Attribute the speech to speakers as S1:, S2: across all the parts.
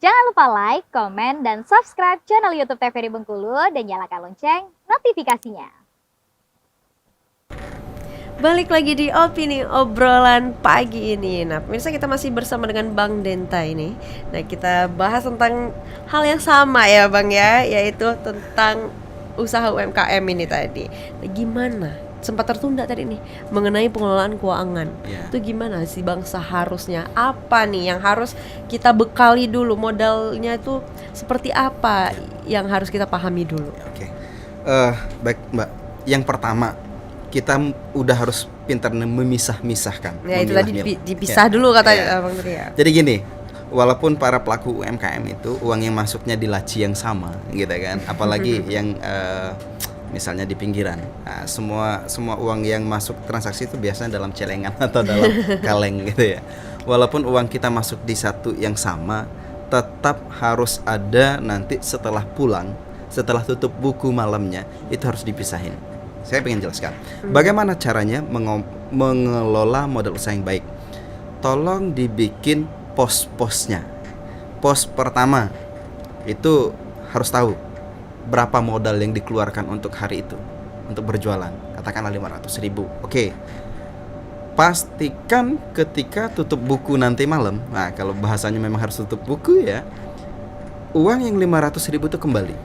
S1: Jangan lupa like, komen, dan subscribe channel YouTube TVRI Bengkulu dan nyalakan lonceng notifikasinya.
S2: Balik lagi di opini obrolan pagi ini. Nah, pemirsa, kita masih bersama dengan Bang Denta ini. Nah, kita bahas tentang hal yang sama ya Bang ya, yaitu tentang usaha UMKM ini tadi. Nah, gimana? Sempat tertunda tadi nih mengenai pengelolaan keuangan. Itu gimana sih Bang seharusnya? Apa nih yang harus kita bekali dulu? Modalnya itu seperti apa yang harus kita pahami dulu?
S3: Oke. Baik Mbak. Yang pertama, kita udah harus pintar memisah-misahkan.
S2: Ya itu tadi dipisah dulu kata Bang Tri ya.
S3: Jadi gini, walaupun para pelaku UMKM itu uang yang masuknya di laci yang sama, gitu kan. Apalagi yang misalnya di pinggiran, nah, semua uang yang masuk transaksi itu biasanya dalam celengan atau dalam kaleng gitu ya. Walaupun uang kita masuk di satu yang sama, tetap harus ada nanti setelah pulang, setelah tutup buku malamnya, itu harus dipisahin. Saya pengen jelaskan bagaimana caranya mengelola modal usaha yang baik. Tolong dibikin pos-posnya. Pos pertama itu harus tahu berapa modal yang dikeluarkan untuk hari itu untuk berjualan, katakanlah 500.000. Oke. Pastikan ketika tutup buku nanti malam, nah kalau bahasanya memang harus tutup buku ya, uang yang 500.000 itu kembali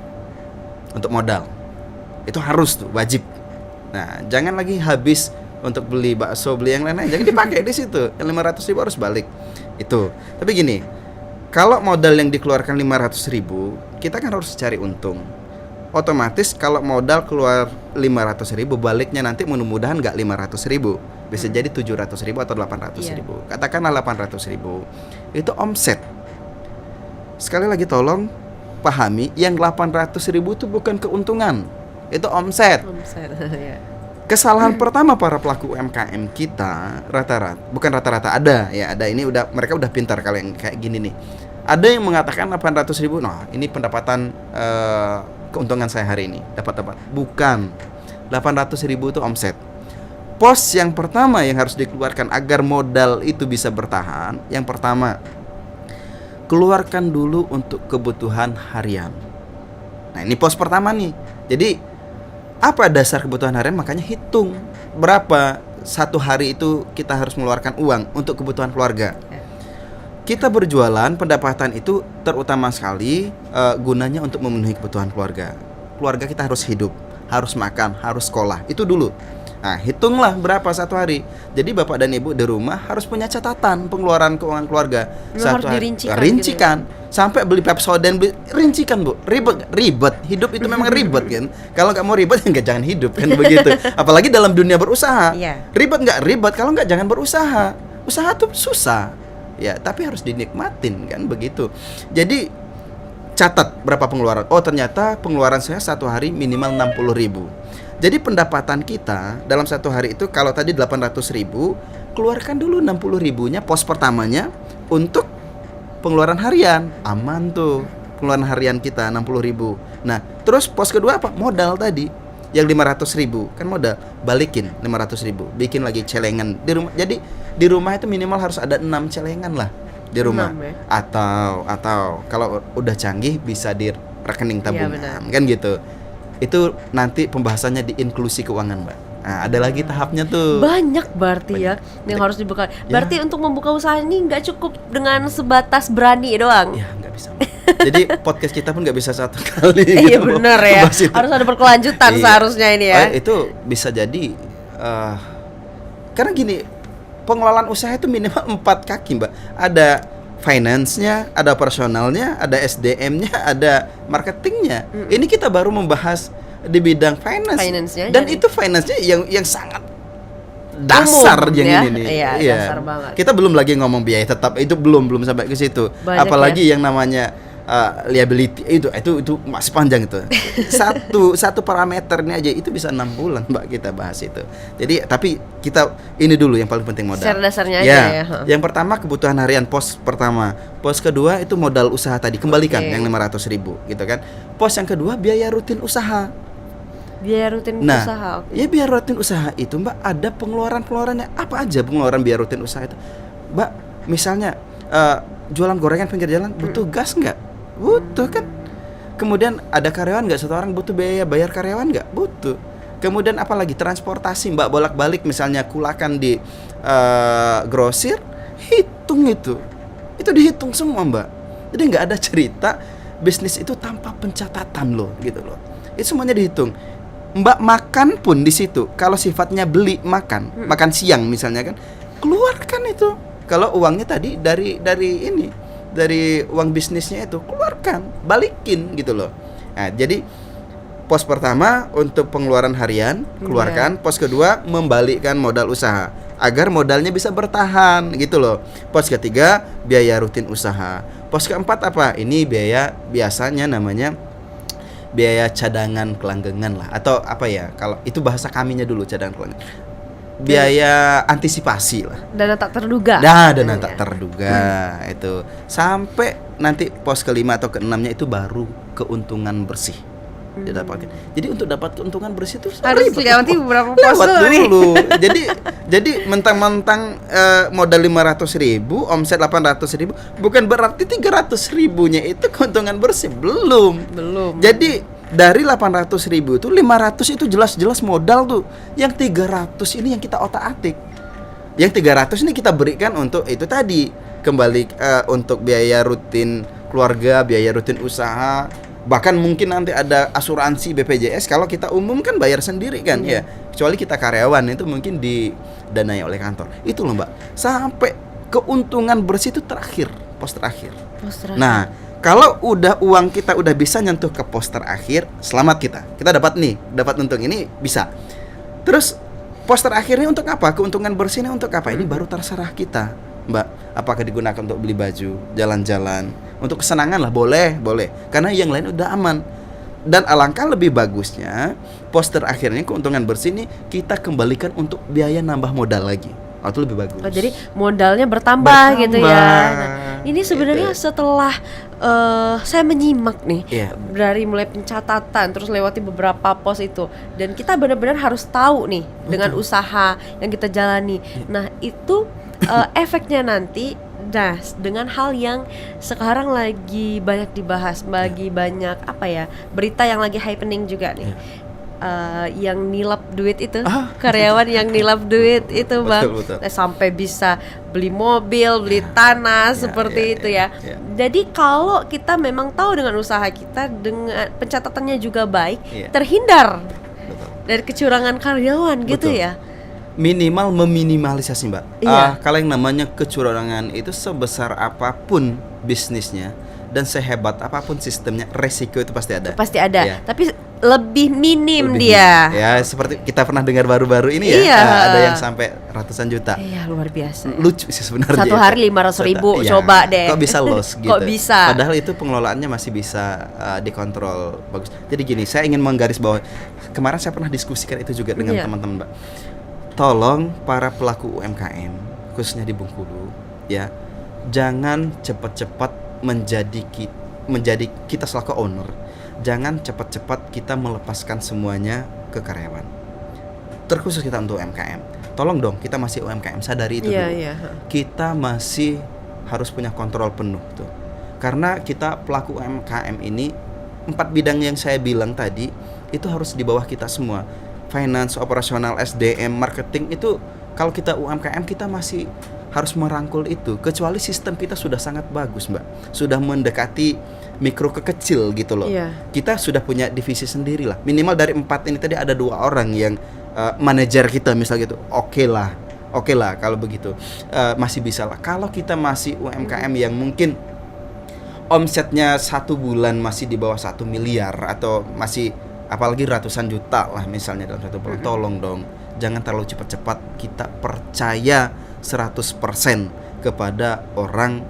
S3: untuk modal. Itu harus tuh, wajib. Nah, jangan lagi habis untuk beli bakso, beli yang lain-lain, jangan dipakai di situ. Yang 500.000 harus balik. Itu. Tapi gini, kalau modal yang dikeluarkan 500.000, kita kan harus cari untung. Otomatis kalau modal keluar 500.000, baliknya nanti mudah-mudahan nggak 500.000, bisa jadi 700.000 atau 800.000. Katakanlah 800.000, itu omset. Sekali lagi tolong pahami, yang 800.000 itu bukan keuntungan, itu omset.
S2: Ya.
S3: Kesalahan pertama para pelaku UMKM kita bukan rata-rata ada ini mereka udah pintar kalau yang kayak gini nih. Ada yang mengatakan 800.000, nah ini pendapatan keuntungan saya hari ini dapat. Bukan, 800.000 itu omset. Pos yang pertama yang harus dikeluarkan agar modal itu bisa bertahan, yang pertama, keluarkan dulu untuk kebutuhan harian. Nah ini pos pertama nih. Jadi apa dasar kebutuhan harian? Makanya hitung berapa satu hari itu kita harus mengeluarkan uang untuk kebutuhan keluarga. Kita berjualan, pendapatan itu terutama sekali gunanya untuk memenuhi kebutuhan keluarga. Keluarga kita harus hidup, harus makan, harus sekolah. Itu dulu. Nah, hitunglah berapa satu hari. Jadi Bapak dan Ibu di rumah harus punya catatan pengeluaran keuangan keluarga.
S2: Satu
S3: hari
S2: rincikan
S3: gitu ya? Sampai beli Pepsodent, rincikan Bu. Ribet. Hidup itu memang ribet kan. Kalau nggak mau ribet ya jangan hidup kan begitu. Apalagi dalam dunia berusaha. Ribet nggak ribet, kalau nggak jangan berusaha. Usaha tuh susah. Ya, tapi harus dinikmatin kan begitu. Jadi catat berapa pengeluaran. Oh, ternyata pengeluaran saya satu hari minimal 60.000. Jadi pendapatan kita dalam satu hari itu kalau tadi 800.000, keluarkan dulu 60.000-nya pos pertamanya untuk pengeluaran harian. Aman tuh pengeluaran harian kita 60.000. Nah, terus pos kedua apa? Modal tadi. Yang 500.000 kan modal, balikin 500.000, bikin lagi celengan di rumah. Jadi di rumah itu minimal harus ada 6 celengan lah di rumah.
S2: 6, ya?
S3: Atau kalau udah canggih bisa di rekening tabungan, kan gitu. Itu nanti pembahasannya di inklusi keuangan, Mbak. Nah, ada lagi tahapnya tuh.
S2: Banyak berarti yang harus dibuka. Berarti untuk membuka usaha ini nggak cukup dengan sebatas berani doang.
S3: Ya, nggak bisa. Jadi podcast kita pun nggak bisa satu kali.
S2: Iya benar ya. Harus ada berkelanjutan seharusnya ini ya.
S3: Itu bisa jadi karena gini, pengelolaan usaha itu minimal 4 kaki, Mbak. Ada finance-nya, ada personalnya, ada SDM-nya, ada marketingnya. Ini kita baru membahas di bidang finance-nya, dan itu finance-nya yang sangat dasar
S2: umum,
S3: yang
S2: ya?
S3: ini nih.
S2: Iya, dasar banget.
S3: Kita belum lagi ngomong biaya tetap, itu belum sampai ke situ.
S2: Banyak,
S3: apalagi yang namanya liability itu masih panjang itu. satu parameternya aja itu bisa 6 bulan Mbak kita bahas itu. Jadi tapi kita ini dulu yang paling penting modal.
S2: Secara dasarnya aja ya.
S3: Yang pertama kebutuhan harian, pos pertama. Pos kedua itu modal usaha tadi, kembalikan yang 500.000 gitu kan. Pos yang kedua biaya rutin usaha.
S2: Biaya rutin usaha.
S3: Ya biaya rutin usaha itu Mbak ada pengeluarannya apa aja pengeluaran biaya rutin usaha itu. Mbak misalnya jualan gorengan pinggir jalan butuh gas nggak? Butuh kan. Kemudian ada karyawan nggak? Satu orang butuh biaya bayar karyawan nggak? Butuh. Kemudian apalagi transportasi mbak, bolak-balik misalnya kulakan di grosir, hitung itu dihitung semua mbak. Jadi nggak ada cerita bisnis itu tanpa pencatatan loh gitu loh. Itu semuanya dihitung. Mbak makan pun di situ. Kalau sifatnya beli makan siang misalnya kan, keluarkan itu. Kalau uangnya tadi dari uang bisnisnya itu keluarkan, balikin gitu loh. Nah, jadi pos pertama untuk pengeluaran harian, keluarkan. Pos kedua membalikkan modal usaha agar modalnya bisa bertahan gitu loh. Pos ketiga biaya rutin usaha. Pos keempat apa? Ini biaya biasanya namanya biaya cadangan kelanggengan lah, atau apa ya, kalau itu bahasa kaminya dulu, cadangan kelanggengan. Biaya antisipasi lah.
S2: Dana tak terduga.
S3: Dana tak terduga itu. Sampai nanti pos kelima atau keenamnya itu baru keuntungan bersih didapatkan. Jadi untuk dapat keuntungan bersih itu
S2: harus lewati beberapa pos
S3: dulu. Jadi mentang-mentang modal 500.000, omset 800.000, bukan berarti 300.000-nya itu keuntungan bersih. Belum. Jadi dari 800.000 itu 500 itu jelas-jelas modal tuh. Yang 300 ini yang kita otak-atik. Yang 300 ini kita berikan untuk itu tadi, kembali untuk biaya rutin keluarga, biaya rutin usaha. Bahkan mungkin nanti ada asuransi BPJS kalau kita umum kan bayar sendiri kan ya. Kecuali kita karyawan itu mungkin didanai oleh kantor. Itu loh Mbak. Sampai keuntungan bersih itu terakhir, pos terakhir. Nah, kalau uang kita udah bisa nyentuh ke pos terakhir, selamat kita. Kita dapat untung ini bisa. Terus pos terakhirnya untuk apa? Keuntungan bersihnya untuk apa? Ini baru terserah kita, Mbak. Apakah digunakan untuk beli baju, jalan-jalan, untuk kesenangan lah, boleh. Karena yang lain udah aman. Dan alangkah lebih bagusnya pos terakhirnya keuntungan bersih ini kita kembalikan untuk biaya nambah modal lagi. Itu lebih bagus.
S2: Jadi modalnya bertambah gitu ya. Nah, ini sebenarnya setelah saya menyimak nih dari mulai pencatatan terus lewati beberapa pos itu, dan kita benar-benar harus tahu nih dengan usaha yang kita jalani. Nah itu efeknya nanti, dengan hal yang sekarang lagi banyak dibahas, banyak berita yang lagi happening juga nih. Yang nilap duit itu, karyawan yang nilap duit itu Bang, betul. Sampai bisa beli mobil, beli tanah seperti itu ya. Jadi kalau kita memang tahu dengan usaha kita, dengan pencatatannya juga baik, terhindar dari kecurangan karyawan gitu ya.
S3: Minimal meminimalisasi Mbak. Kalau yang namanya kecurangan itu sebesar apapun bisnisnya dan sehebat apapun sistemnya, resiko itu pasti ada.
S2: Ya. Tapi lebih minim dia.
S3: Ya, seperti kita pernah dengar baru-baru ini ada yang sampai ratusan juta.
S2: Iya, luar biasa.
S3: Lucu sih sebenarnya.
S2: Satu hari 500.000, coba deh.
S3: Kok bisa loss gitu?
S2: Kok bisa?
S3: Padahal itu pengelolaannya masih bisa dikontrol bagus. Jadi gini, saya ingin menggarisbawahi. Kemarin saya pernah diskusikan itu juga dengan teman-teman Mbak. Tolong para pelaku UMKM khususnya di Bengkulu ya, jangan cepat-cepat menjadi kita selaku owner, jangan cepat-cepat kita melepaskan semuanya ke karyawan. Terkhusus kita untuk UMKM, tolong dong, kita masih UMKM, sadari itu dulu. Kita masih harus punya kontrol penuh tuh, karena kita pelaku UMKM ini 4 bidang yang saya bilang tadi itu harus di bawah kita semua. Finance, operasional, SDM, marketing itu kalau kita UMKM kita masih harus merangkul itu. Kecuali sistem kita sudah sangat bagus Mbak, sudah mendekati mikro ke kecil gitu loh. Kita sudah punya divisi sendiri lah. Minimal dari 4 ini tadi ada 2 orang yang manajer kita misal gitu. Oke lah kalau begitu masih bisa lah. Kalau kita masih UMKM yang mungkin omsetnya 1 bulan masih di bawah 1 miliar atau masih apalagi ratusan juta lah misalnya dalam 1 bulan, tolong dong jangan terlalu cepat-cepat kita percaya 100% kepada orang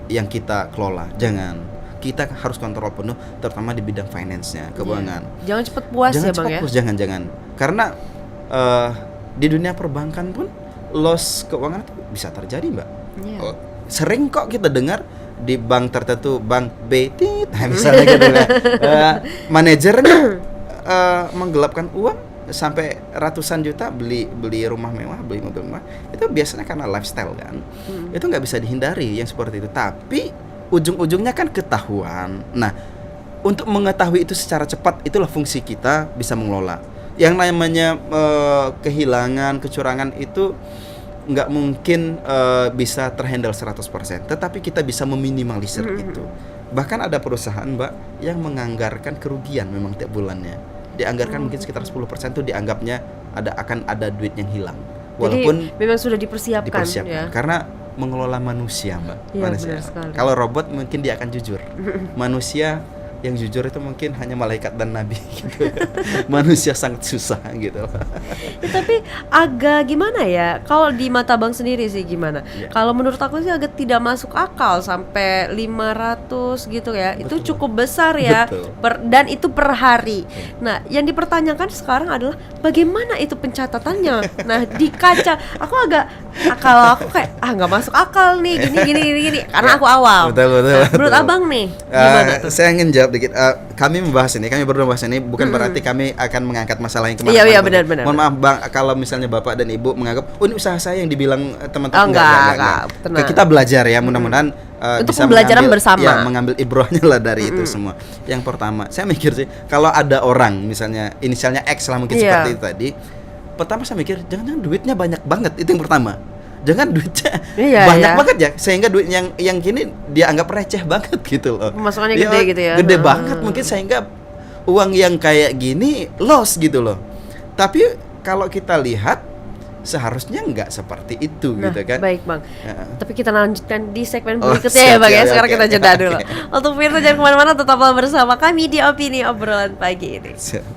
S3: yang kita kelola. Jangan, kita harus kontrol penuh terutama di bidang finance-nya, keuangan.
S2: Jangan cepat puas ya Bang ya.
S3: Jangan. Karena di dunia perbankan pun loss keuangan itu bisa terjadi Mbak. Sering kok kita dengar di bank tertentu, bank B, misalnya gitu kan, manajernya menggelapkan uang sampai ratusan juta beli rumah mewah, beli mobil mewah, itu biasanya karena lifestyle kan. Itu nggak bisa dihindari yang seperti itu. Tapi ujung-ujungnya kan ketahuan. Nah, untuk mengetahui itu secara cepat, itulah fungsi kita bisa mengelola. Yang namanya kehilangan, kecurangan itu nggak mungkin bisa terhandle 100%, tetapi kita bisa meminimalisir itu. Bahkan ada perusahaan, Mbak, yang menganggarkan kerugian memang tiap bulannya. Dianggarkan mungkin sekitar 10% tuh dianggapnya akan ada duit yang hilang. Walaupun
S2: jadi memang sudah dipersiapkan ya.
S3: Karena mengelola manusia, Mbak.
S2: Iya,
S3: Manusia.
S2: benar sekali.
S3: Kalau robot mungkin dia akan jujur. Manusia yang jujur itu mungkin hanya malaikat dan nabi gitu. Manusia sangat susah gitu.
S2: Ya, tapi agak gimana ya, kalau di mata Bang sendiri sih gimana? Kalau menurut aku sih agak tidak masuk akal sampai 500 gitu ya. Itu
S3: Betul.
S2: cukup besar ya.
S3: Betul.
S2: Dan itu per hari. Nah, yang dipertanyakan sekarang adalah bagaimana itu pencatatannya. Nah, di kaca aku agak, kalau aku kayak nggak masuk akal nih, gini karena aku awam.
S3: Betul.
S2: Nah, menurut
S3: betul.
S2: Abang nih gimana tuh?
S3: Saya ingin jawab dikit. Kami berdua membahas ini bukan berarti kami akan mengangkat masalah yang kemarin.
S2: Iya, benar.
S3: Mohon maaf, Bang, kalau misalnya Bapak dan Ibu menganggap ini usaha saya yang dibilang teman-teman.
S2: Enggak. Tenang.
S3: Kita belajar ya, mudah-mudahan
S2: Untuk
S3: bisa
S2: pembelajaran
S3: mengambil,
S2: bersama.
S3: ya, mengambil ibrohnya lah dari itu semua. Yang pertama, saya mikir sih, kalau ada orang misalnya inisialnya X lah mungkin seperti itu tadi. Pertama saya mikir, jangan-jangan duitnya banyak banget, itu yang pertama. Jangan duitnya banyak banget ya, sehingga duit yang kini dia anggap receh banget gitu loh.
S2: Pemasukannya
S3: Dia
S2: gede gitu ya.
S3: Gede banget mungkin, sehingga uang yang kayak gini loss gitu loh. Tapi kalau kita lihat seharusnya nggak seperti itu gitu kan.
S2: Baik, Bang.
S3: Ya.
S2: Tapi kita lanjutkan di segmen
S3: Oh,
S2: berikutnya ya,
S3: siap,
S2: Bang ya.
S3: siap,
S2: Sekarang
S3: oke,
S2: kita jeda
S3: oke.
S2: dulu. Untuk Firza jangan kemana-mana, tetaplah bersama kami di Opini Obrolan Pagi ini.
S3: Siap.